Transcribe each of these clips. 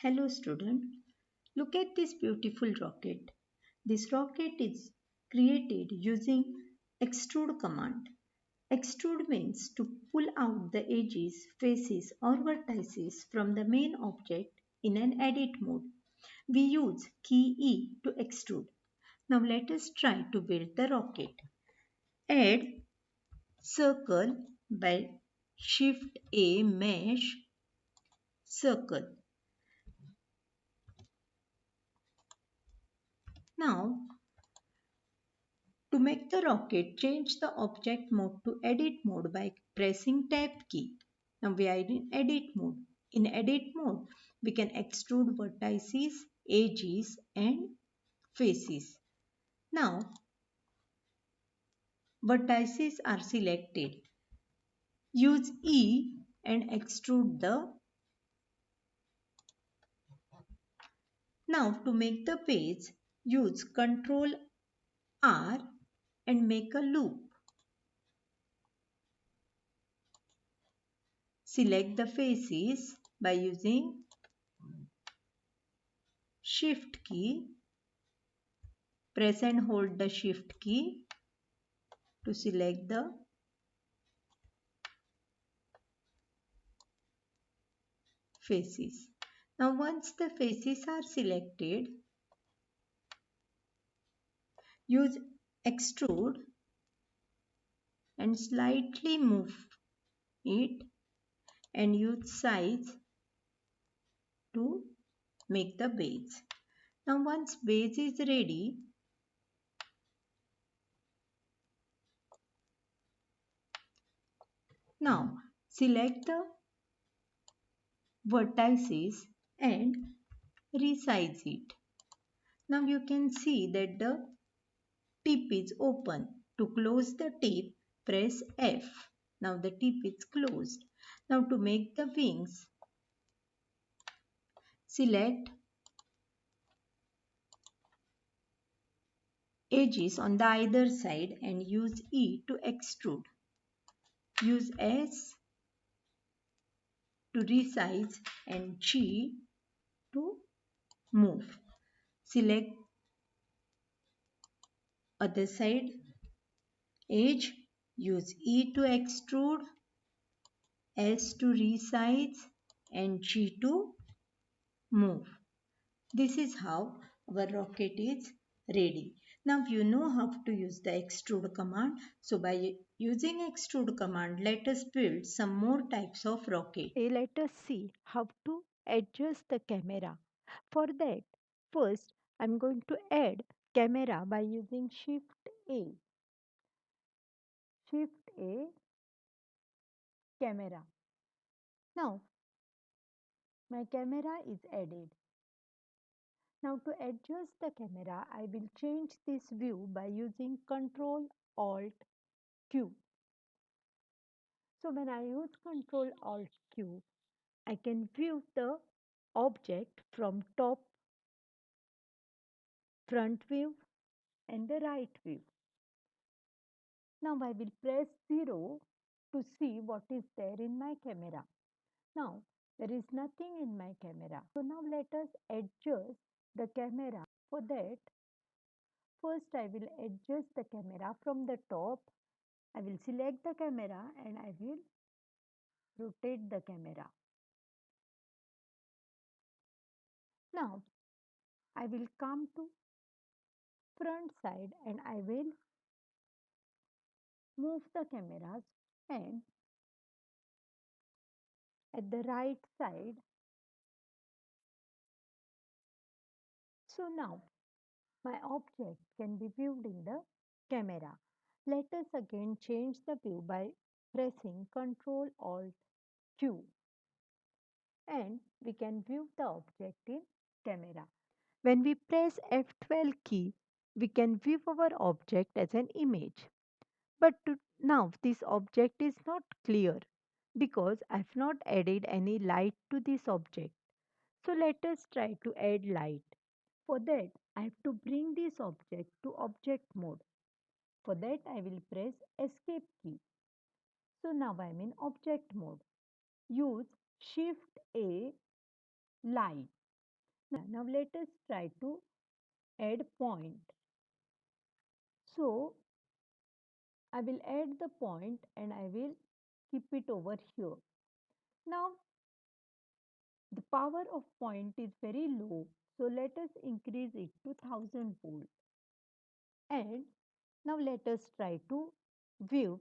Hello student, look at this beautiful rocket. This rocket is created using extrude command. Extrude means to pull out the edges, faces or vertices from the main object in an edit mode. We use key E to extrude. Now let us try to build the rocket. Add circle by Shift A mesh circle. Now to make the rocket, change the object mode to edit mode by pressing tab key. Now we are in edit mode. In edit mode, we can extrude vertices, edges and faces. Now vertices are selected. Use E and extrude the. Now to make the page, use Ctrl R and make a loop. Select the faces by using Shift key. Press and hold the Shift key to select the faces. Now once the faces are selected, use extrude and slightly move it and use size to make the base. Now once base is ready, now select the vertices and resize it. Now you can see that the tip is open. To close the tip, press F. Now the tip is closed. Now to make the wings, select edges on the either side and use E to extrude. Use S to resize and G to move. Select other side edge, use E to extrude, S to resize and G to move. This is how our rocket is ready. Now you know how to use the extrude command. So by using extrude command, let us build some more types of rocket. Let us see how to adjust the camera. For that, first I'm going to add camera by using Shift A. Shift A camera. Now my camera is added. Now to adjust the camera, I will change this view by using Ctrl Alt Q. So when I use Ctrl Alt Q, I can view the object from top, front view and the right view. Now I will press 0 to see what is there in my camera. Now there is nothing in my camera. So now let us adjust the camera. For that, first I will adjust the camera from the top. I will select the camera and I will rotate the camera. Now I will come to front side and I will move the cameras and at the right side. So now my object can be viewed in the camera. Let us again change the view by pressing Ctrl Alt Q and we can view the object in camera. When we press F12 key, we can view our object as an image. Now this object is not clear because I've not added any light to this object. So let us try to add light. For that, I have to bring this object to object mode. For that, I will press escape key. So now I am in object mode. Use Shift A light. Now let us try to add point. So I will add the point and I will keep it over here. Now the power of point is very low. So let us increase it to 1000 volt. And now let us try to view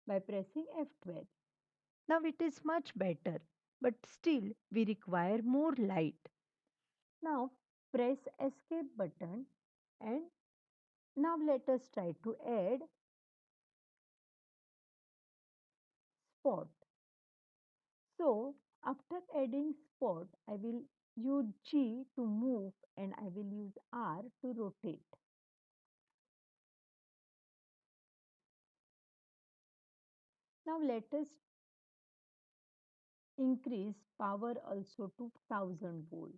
by pressing F12. Now it is much better, but still we require more light. Now press escape button and now let us try to add spot. So after adding spot, I will use G to move and I will use R to rotate. Now let us increase power also to 1000 volt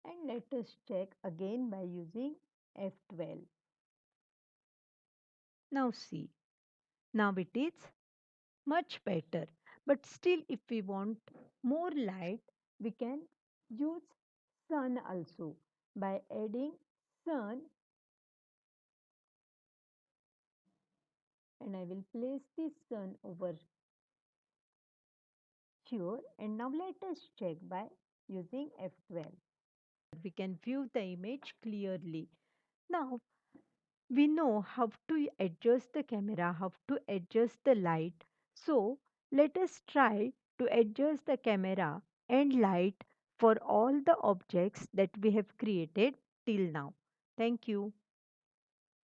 and let us check again by using F12. Now see, now it is much better. But still, if we want more light, we can use sun also. By adding sun, and I will place this sun over here. And now let us check by using F12. We can view the image clearly. Now we know how to adjust the camera, how to adjust the light. So let us try to adjust the camera and light for all the objects that we have created till now. Thank you.